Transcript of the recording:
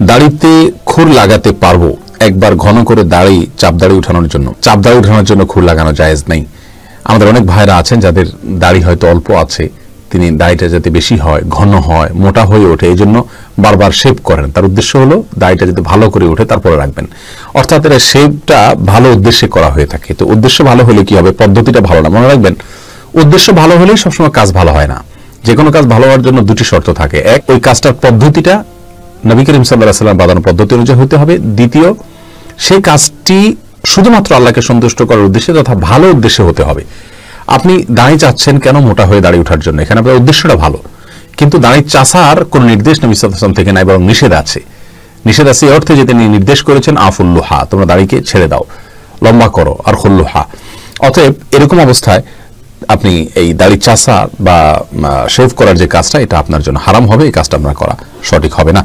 দাড়িতে খুর লাগাতে পারবো, একবার ঘন করে চাপ দাড়ি উঠানোর জন্য খুর লাগানো জায়েজ নেই। আমাদের অনেক ভাইরা আছেন যাদের দাড়ি হয়তো অল্প আছে, তিনি দাড়িটা যাতে বেশি হয়, ঘন হয়, মোটা হয়ে ওঠে, এই জন্য বারবার শেভ করেন। তার উদ্দেশ্য হলো দাড়িটা যাতে ভালো করে ওঠে তারপরে রাখবেন, অর্থাৎ এর শেভটা ভালো উদ্দেশ্যে করা হয়ে থাকে। তো উদ্দেশ্য ভালো হলে কি হবে, পদ্ধতিটা ভালো না। মনে রাখবেন, উদ্দেশ্য ভালো হলেই সবসময় কাজ ভালো হয় না। যে কোনো কাজ ভালো হওয়ার জন্য দুটি শর্ত থাকে। এক, ওই কাজটার পদ্ধতিটা নবী করিম সাল্লাল্লাহু আলাইহি ওয়াসাল্লাম বাঁধানো পদ্ধতি অনুযায়ী হতে হবে। দ্বিতীয়, সেই কাজটি শুধুমাত্র আল্লাহকে সন্তুষ্ট করার উদ্দেশ্যে তথা ভালো উদ্দেশ্যে হতে হবে। আপনি দাড়ি চাচ্ছেন কেন, মোটা হয়ে দাড়ি ওঠার জন্য, এখানে আপনার উদ্দেশ্যটা ভালো, কিন্তু দাড়ি চাষার কোন নির্দেশ নবী সাল্লাল্লাহু আলাইহি ওয়াসাল্লাম থেকে নাই, বরং নিষেধ আছে। এই অর্থে যে তিনি নির্দেশ করেছেন আফুল্লুহা, তোমরা দাড়িকে ছেড়ে দাও, লম্বা করো, আর খুল্লুহা। অতএব এরকম অবস্থায় আপনি এই দাড়ি চাষা বা শেভ করার যে কাজটা, এটা আপনার জন্য হারাম হবে, এই কাজটা আপনার করা সঠিক হবে না।